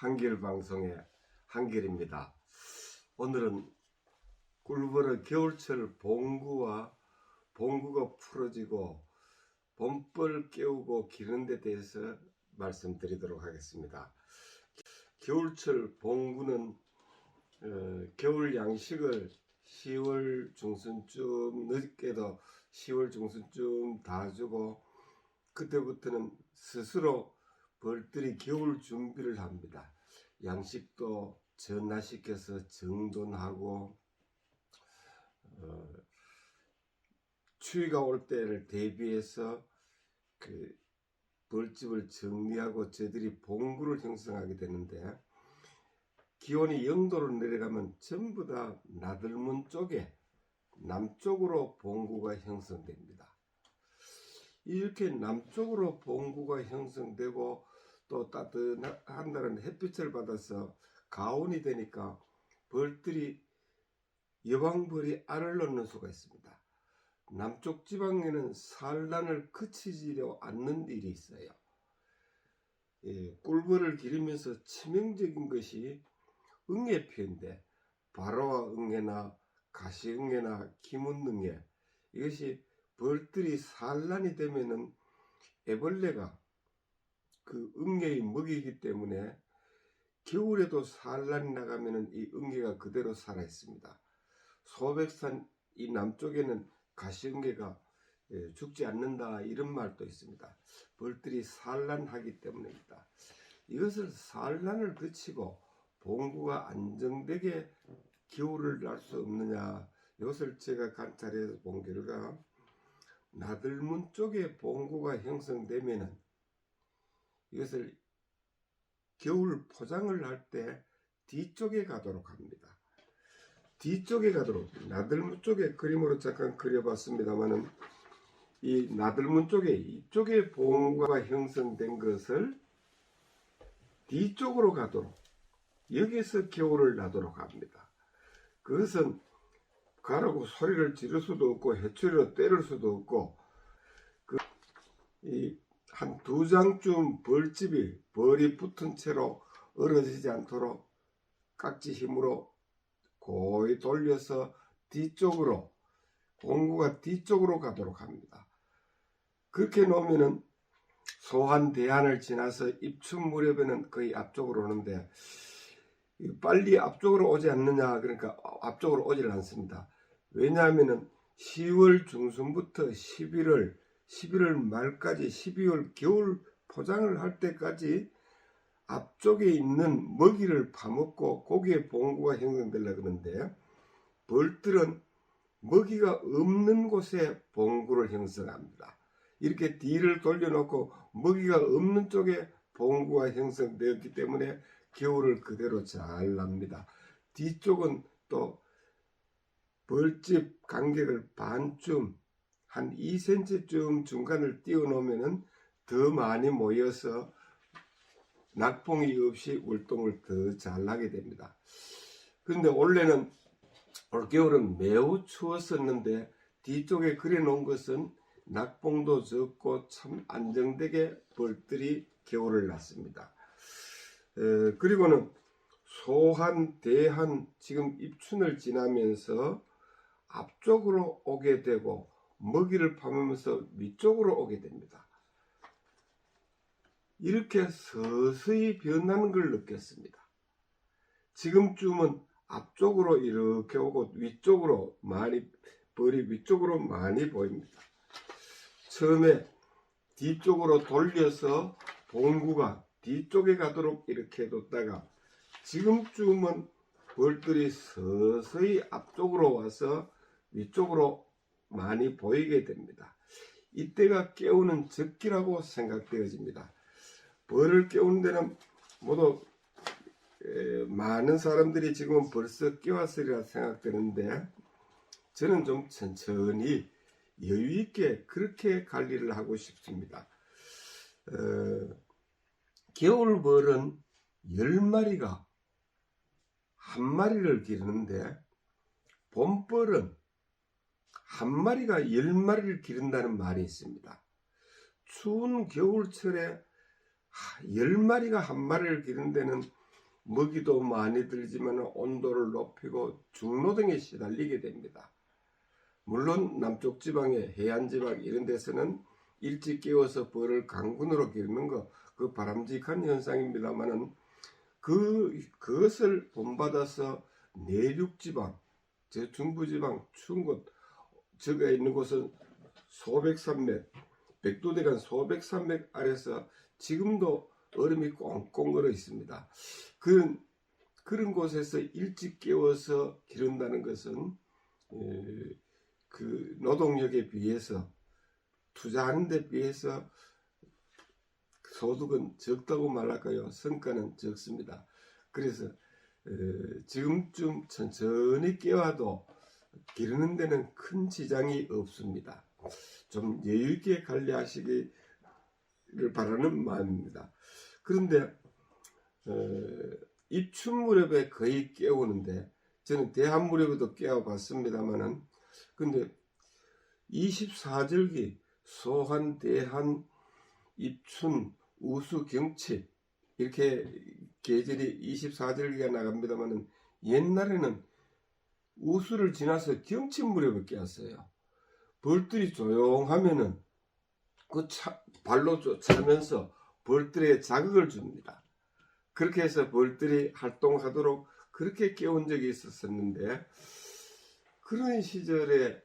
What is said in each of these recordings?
한길 방송의 한길입니다. 오늘은 꿀벌의 겨울철 봉구와 봉구가 풀어지고 봄벌 깨우고 기르는 데 대해서 말씀드리도록 하겠습니다. 겨울철 봉구는 겨울 양식을 10월 중순쯤, 늦게도 10월 중순쯤 다 주고, 그때부터는 스스로 벌들이 겨울 준비를 합니다. 양식도 전화시켜서 정돈하고 추위가 올 때를 대비해서 그 벌집을 정리하고 저들이 봉구를 형성하게 되는데, 기온이 0도로 내려가면 전부 다 나들문 쪽에 남쪽으로 봉구가 형성됩니다. 이렇게 남쪽으로 봉구가 형성되고 또 따뜻한 날은 햇빛을 받아서 가온이 되니까 벌들이 여왕벌이 알을 낳는 수가 있습니다. 남쪽 지방에는 산란을 그치지려 않는 일이 있어요. 꿀벌을 기르면서 치명적인 것이 응애피인데, 바로와 응애나 가시응애나 기문응애, 이것이 벌들이 산란이 되면은 애벌레가 그 응애의 먹이기 때문에 겨울에도 산란이 나가면은 이 응애가 그대로 살아 있습니다. 소백산 이 남쪽에는 가시응애가 죽지 않는다, 이런 말도 있습니다. 벌들이 산란하기 때문입니다. 이것을 산란을 그치고 봉구가 안정되게 겨울을 날 수 없느냐, 이것을 제가 관찰해서 본 결과, 나들문 쪽에 봉구가 형성되면은 이것을 겨울 포장을 할 때 뒤쪽에 가도록 합니다. 뒤쪽에 가도록, 나들문 쪽에 그림으로 잠깐 그려봤습니다만은, 이 나들문 쪽에, 이쪽에 봉구가 형성된 것을 뒤쪽으로 가도록, 여기서 겨울을 나도록 합니다. 그것은 가라고 소리를 지를 수도 없고 해초리로 때릴 수도 없고, 한 2장쯤 벌집이 벌이 붙은 채로 얼어지지 않도록 깍지 힘으로 고이 돌려서 뒤쪽으로, 봉구가 뒤쪽으로 가도록 합니다. 그렇게 놓으면은 소한 대한을 지나서 입춘 무렵에는 거의 앞쪽으로 오는데, 빨리 앞쪽으로 오지 않느냐, 그러니까 앞쪽으로 오질 않습니다. 왜냐하면은 10월 중순부터 11월 말까지, 12월 겨울 포장을 할 때까지 앞쪽에 있는 먹이를 파먹고 거기에 봉구가 형성되려고 그러는데, 벌들은 먹이가 없는 곳에 봉구를 형성합니다. 이렇게 뒤를 돌려놓고 먹이가 없는 쪽에 봉구가 형성되었기 때문에 겨울을 그대로 잘 납니다. 뒤쪽은 또 벌집 간격을 반쯤, 한 2cm쯤 중간을 띄워 놓으면 더 많이 모여서 낙봉이 없이 울동을 더 잘 나게 됩니다. 그런데 올해는 올겨울은 매우 추웠었는데, 뒤쪽에 그려 놓은 것은 낙봉도 적고 참 안정되게 벌들이 겨울을 났습니다. 그리고는 소한, 대한, 지금 입춘을 지나면서 앞쪽으로 오게 되고 먹이를 파면서 위쪽으로 오게 됩니다. 이렇게 서서히 변하는 걸 느꼈습니다. 지금쯤은 앞쪽으로 이렇게 오고 위쪽으로 많이, 벌이 위쪽으로 많이 보입니다. 처음에 뒤쪽으로 돌려서 봉구가 뒤쪽에 가도록 이렇게 해뒀다가, 지금쯤은 벌들이 서서히 앞쪽으로 와서 위쪽으로 많이 보이게 됩니다. 이때가 깨우는 적기라고 생각되어집니다. 벌을 깨우는 데는 모두 많은 사람들이 지금 벌써 깨웠으리라 생각되는데, 저는 좀 천천히 여유있게 그렇게 관리를 하고 싶습니다. 겨울벌은 10마리가 한 마리를 기르는데, 봄벌은 한 마리가 10마리를 기른다는 말이 있습니다. 추운 겨울철에 10마리가 한 마리를 기른 데는 먹이도 많이 들지만 온도를 높이고 중노동에 시달리게 됩니다. 물론 남쪽 지방의 해안 지방 이런 데서는 일찍 깨워서 벌을 강군으로 기르는 거 그 바람직한 현상입니다만은 그것을 본받아서 내륙 지방, 저 중부 지방 추운 곳 저가 있는 곳은 소백산맥, 백두대간 소백산맥 아래서 지금도 얼음이 꽁꽁 얼어 있습니다. 그런 곳에서 일찍 깨워서 기른다는 것은 그 노동력에 비해서 투자하는 데 비해서 소득은 적다고 말할까요? 성과는 적습니다. 그래서 지금쯤 천천히 깨워도 기르는 데는 큰 지장이 없습니다. 좀 여유있게 관리하시기를 바라는 마음입니다. 그런데 입춘 무렵에 거의 깨우는데 저는 대한 무렵에도 깨워봤습니다만은 근데 24절기 소한 대한 입춘 우수 경칩 이렇게 계절이 24절기가 나갑니다만은 옛날에는 우수를 지나서 경칩 무렵에 깨웠어요. 벌들이 조용하면은 발로 차면서 벌들에 자극을 줍니다. 그렇게 해서 벌들이 활동하도록 그렇게 깨운 적이 있었는데 그런 시절에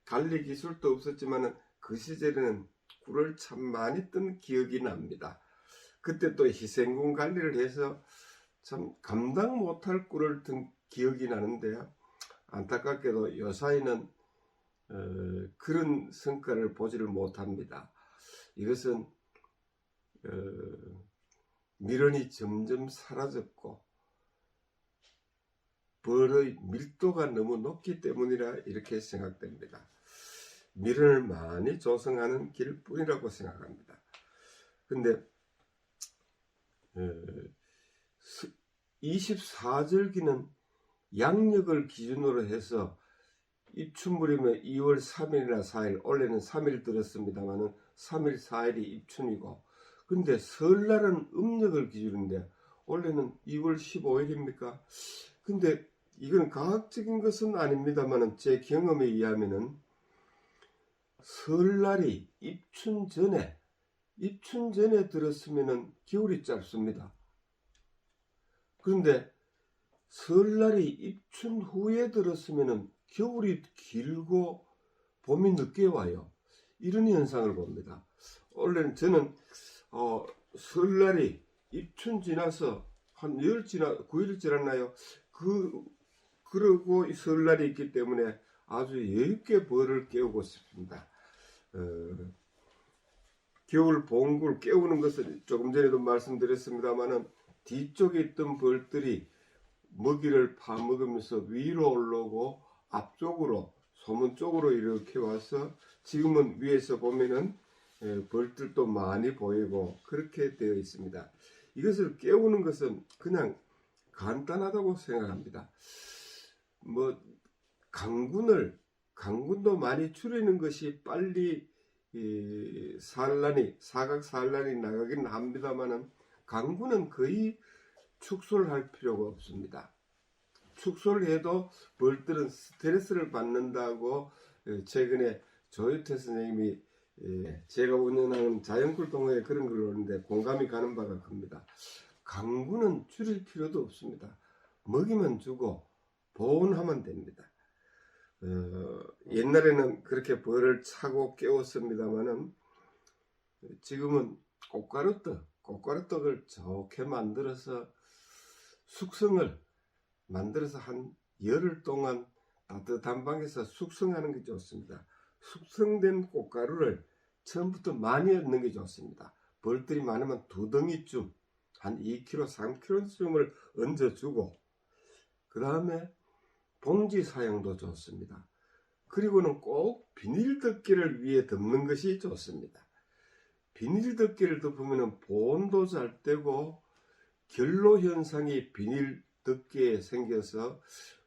관리 기술도 없었지만은 그 시절에는 꿀을 참 많이 뜬 기억이 납니다. 그때 또 희생군 관리를 해서 참 감당 못할 꿀을 뜬 기억이 나는데 안타깝게도 요사이는 그런 성과를 보지를 못합니다. 이것은 밀원이 점점 사라졌고 벌의 밀도가 너무 높기 때문이라 이렇게 생각됩니다. 밀원을 많이 조성하는 길뿐이라고 생각합니다. 근데 24절기는 양력을 기준으로 해서 입춘무렵에 2월 3일이나 4일 원래는 3일 들었습니다만은 3일 4일이 입춘이고 근데 설날은 음력을 기준인데 원래는 2월 15일입니까? 근데 이건 과학적인 것은 아닙니다만은 제 경험에 의하면은 설날이 입춘 전에 들었으면은 겨울이 짧습니다. 그런데 설날이 입춘 후에 들었으면은 겨울이 길고 봄이 늦게 와요. 이런 현상을 봅니다. 원래는 저는 설날이 입춘 지나서 한 9일 지났나요? 그러고 설날이 있기 때문에 아주 여유있게 벌을 깨우고 싶습니다. 겨울 봉구를 깨우는 것을 조금 전에도 말씀드렸습니다만은 뒤쪽에 있던 벌들이 먹이를 파먹으면서 위로 올라오고 앞쪽으로 소문 쪽으로 이렇게 와서 지금은 위에서 보면은 벌들도 많이 보이고 그렇게 되어 있습니다. 이것을 깨우는 것은 그냥 간단하다고 생각합니다. 뭐 강군도 많이 줄이는 것이 빨리 사각산란이 나가긴 합니다만은 강군은 거의 축소를 할 필요가 없습니다. 축소를 해도 벌들은 스트레스를 받는다고 최근에 조유태 선생님이 제가 운영하는 자연꿀 동호회 그런 걸 보는데 공감이 가는 바가 큽니다. 강군은 줄일 필요도 없습니다. 먹이만 주고 보온하면 됩니다. 옛날에는 그렇게 벌을 차고 깨웠습니다만은 지금은 꽃가루떡을 좋게 만들어서 숙성을 만들어서 한 열흘 동안 따뜻한 방에서 숙성하는 게 좋습니다. 숙성된 꽃가루를 처음부터 많이 넣는 게 좋습니다. 벌들이 많으면 2덩이쯤 한 2kg, 3kg쯤을 얹어주고 그 다음에 봉지 사용도 좋습니다. 그리고는 꼭 비닐 덮개를 위에 덮는 것이 좋습니다. 비닐 덮개를 덮으면 보온도 잘 되고 결로 현상이 비닐 덮개에 생겨서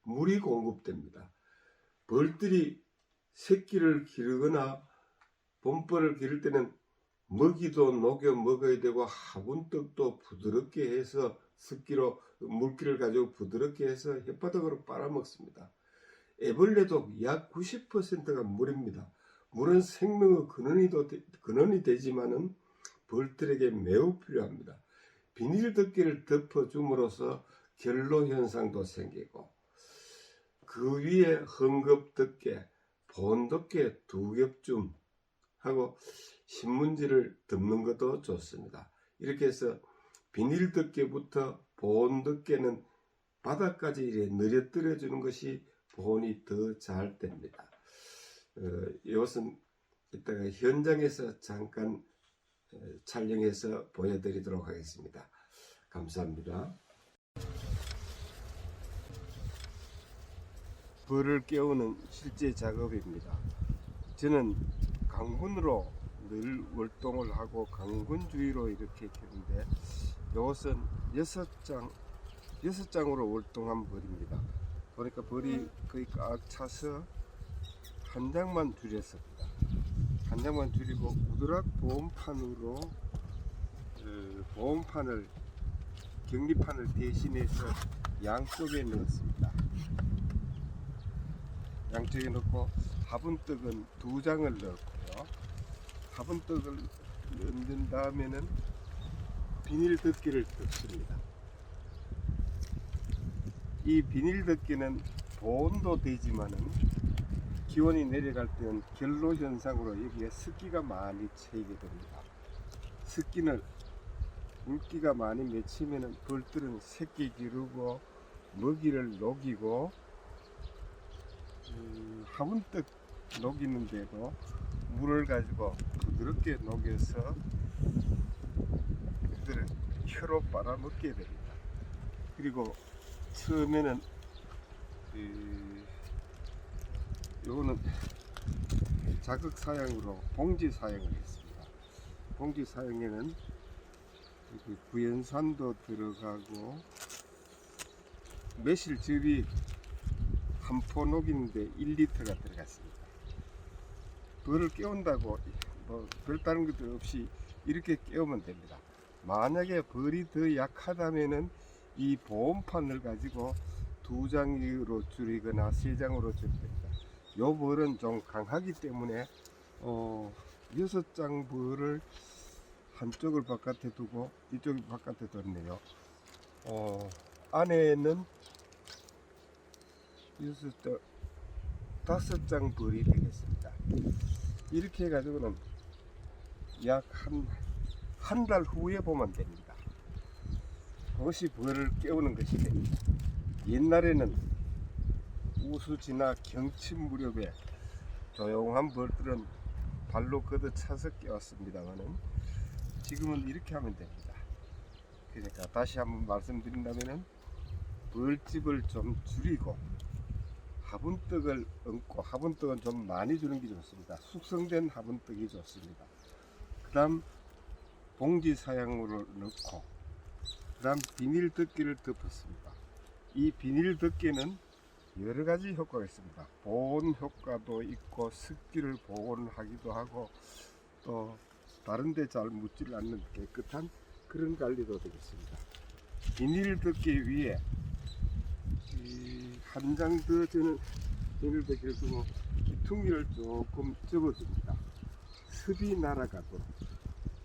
물이 공급됩니다. 벌들이 새끼를 기르거나 봄벌을 기를 때는 먹이도 녹여 먹어야 되고 화분떡도 부드럽게 해서 습기로 물기를 가지고 부드럽게 해서 혓바닥으로 빨아먹습니다. 애벌레도 약 90%가 물입니다. 물은 생명의 근원이 되지만은 벌들에게 매우 필요합니다. 비닐 덮개를 덮어줌으로써 결로 현상도 생기고 그 위에 헝겊 덮개, 보온 덮개 2겹쯤 하고 신문지를 덮는 것도 좋습니다. 이렇게 해서 비닐 덮개부터 보온 덮개는 바닥까지 이렇게 늘어뜨려 주는 것이 보온이 더 잘 됩니다. 이것은 이따가 현장에서 잠깐 촬영해서 보여드리도록 하겠습니다. 감사합니다. 벌을 깨우는 실제 작업입니다. 저는 강군으로 늘 월동을 하고 강군 주위로 이렇게 켜는데 이것은 6장으로 월동한 벌입니다. 보니까 벌이 거의 꽉 차서 한 장만 줄였습니다. 한 장만 줄이고 우드락 보온판으로 보온판을 격리판을 대신해서 양쪽에 넣었습니다. 양쪽에 넣고 화분떡은 2장을 넣었고요. 화분떡을 넣은 다음에는 비닐 덮개를 덮습니다. 이 비닐 덮개는 보온도 되지만은 기온이 내려갈 때는 결로 현상으로 여기에 습기가 많이 채이게 됩니다. 습기는 물기가 많이 맺히면은 벌들은 새끼 기르고 먹이를 녹이고 화분떡 녹이는데도 물을 가지고 부드럽게 녹여서 그들을 혀로 빨아먹게 됩니다. 그리고 처음에는 요거는 자극 사용으로 봉지 사용을 했습니다. 봉지 사용에는 구연산도 들어가고 매실즙이 한 포 녹이는데 1리터가 들어갔습니다. 벌을 깨운다고 뭐 별다른 것도 없이 이렇게 깨우면 됩니다. 만약에 벌이 더 약하다면은 이 보온판을 가지고 2장으로 줄이거나 3장으로 줄입니다. 요 벌은 좀 강하기 때문에 6장 벌을 한쪽을 바깥에 두고 이쪽을 바깥에 뒀네요. 안에는 5장 벌이 되겠습니다. 이렇게 해가지고는 약 한 달 후에 보면 됩니다. 그것이 벌을 깨우는 것이 됩니다. 옛날에는 우수지나 경칩 무렵에 조용한 벌들은 발로 걷어차서 깨웠습니다만은 지금은 이렇게 하면 됩니다. 그러니까 다시 한번 말씀드린다면은 벌집을 좀 줄이고 화분떡을 얹고, 화분떡은 좀 많이 주는 게 좋습니다. 숙성된 화분떡이 좋습니다. 그 다음 봉지 사양으로 넣고 그 다음 비닐 덮개를 덮었습니다. 이 비닐 덮개는 여러가지 효과가 있습니다. 보온 효과도 있고 습기를 보온하기도 하고 또 다른데 잘 묻지 않는 깨끗한 그런 관리도 되겠습니다. 비닐 덮개 위에 한 장 더 저는 비닐 덮개를 두고 기퉁기를 조금 접어줍니다. 습이 날아가도록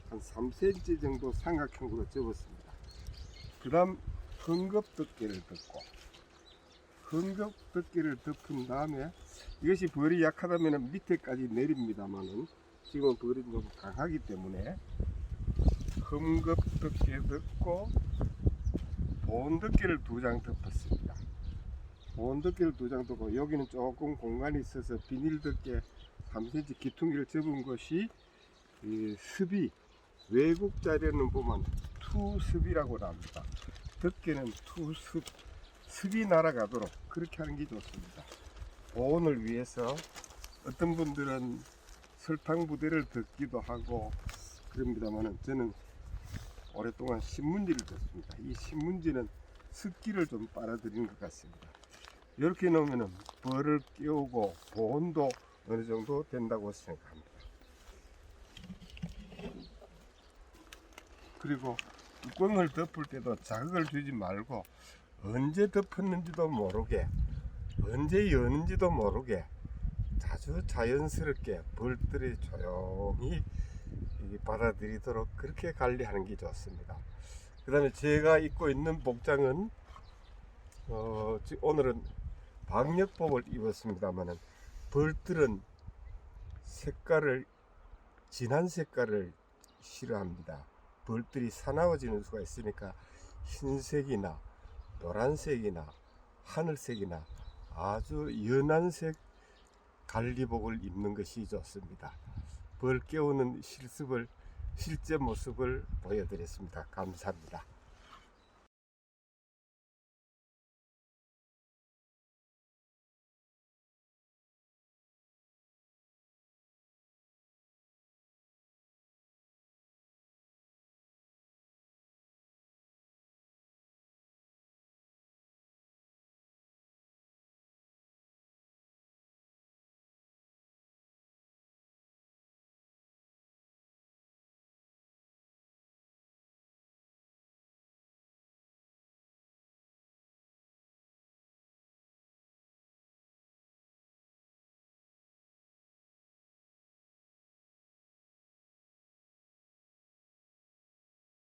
한 3cm 정도 삼각형으로 접었습니다. 그 다음 헝겊 덮개를 덮고, 헝겊 덮개를 덮은 다음에 이것이 벌이 약하다면 밑에까지 내립니다만은 지금 벌이 너무 강하기 때문에 헝겊 덮개 덮고 보온 덮개를 2장 덮었습니다. 보온 덮개를 2장 덮고 여기는 조금 공간이 있어서 비닐 덮개 3cm 기퉁기를 접은 것이 이 습이 외국 자료는 보면 투습이라고 나옵니다. 덮개는 투습, 습이 날아가도록 그렇게 하는 게 좋습니다. 보온을 위해서 어떤 분들은 설탕 부대를 덮기도 하고 그럽니다만은 저는 오랫동안 신문지를 덮습니다. 이 신문지는 습기를 좀 빨아들이는 것 같습니다. 이렇게 놓으면 벌을 깨우고 보온도 어느 정도 된다고 생각합니다. 그리고 뚜껑을 덮을 때도 자극을 주지 말고 언제 덮었는지도 모르게 언제 여는지도 모르게 아주 자연스럽게 벌들이 조용히 받아들이도록 그렇게 관리하는 게 좋습니다. 그 다음에 제가 입고 있는 복장은 오늘은 방역복을 입었습니다만은 벌들은 진한 색깔을 싫어합니다. 벌들이 사나워지는 수가 있으니까 흰색이나 노란색이나 하늘색이나 아주 연한 색 관리복을 입는 것이 좋습니다. 벌 깨우는 실제 모습을 보여드렸습니다. 감사합니다.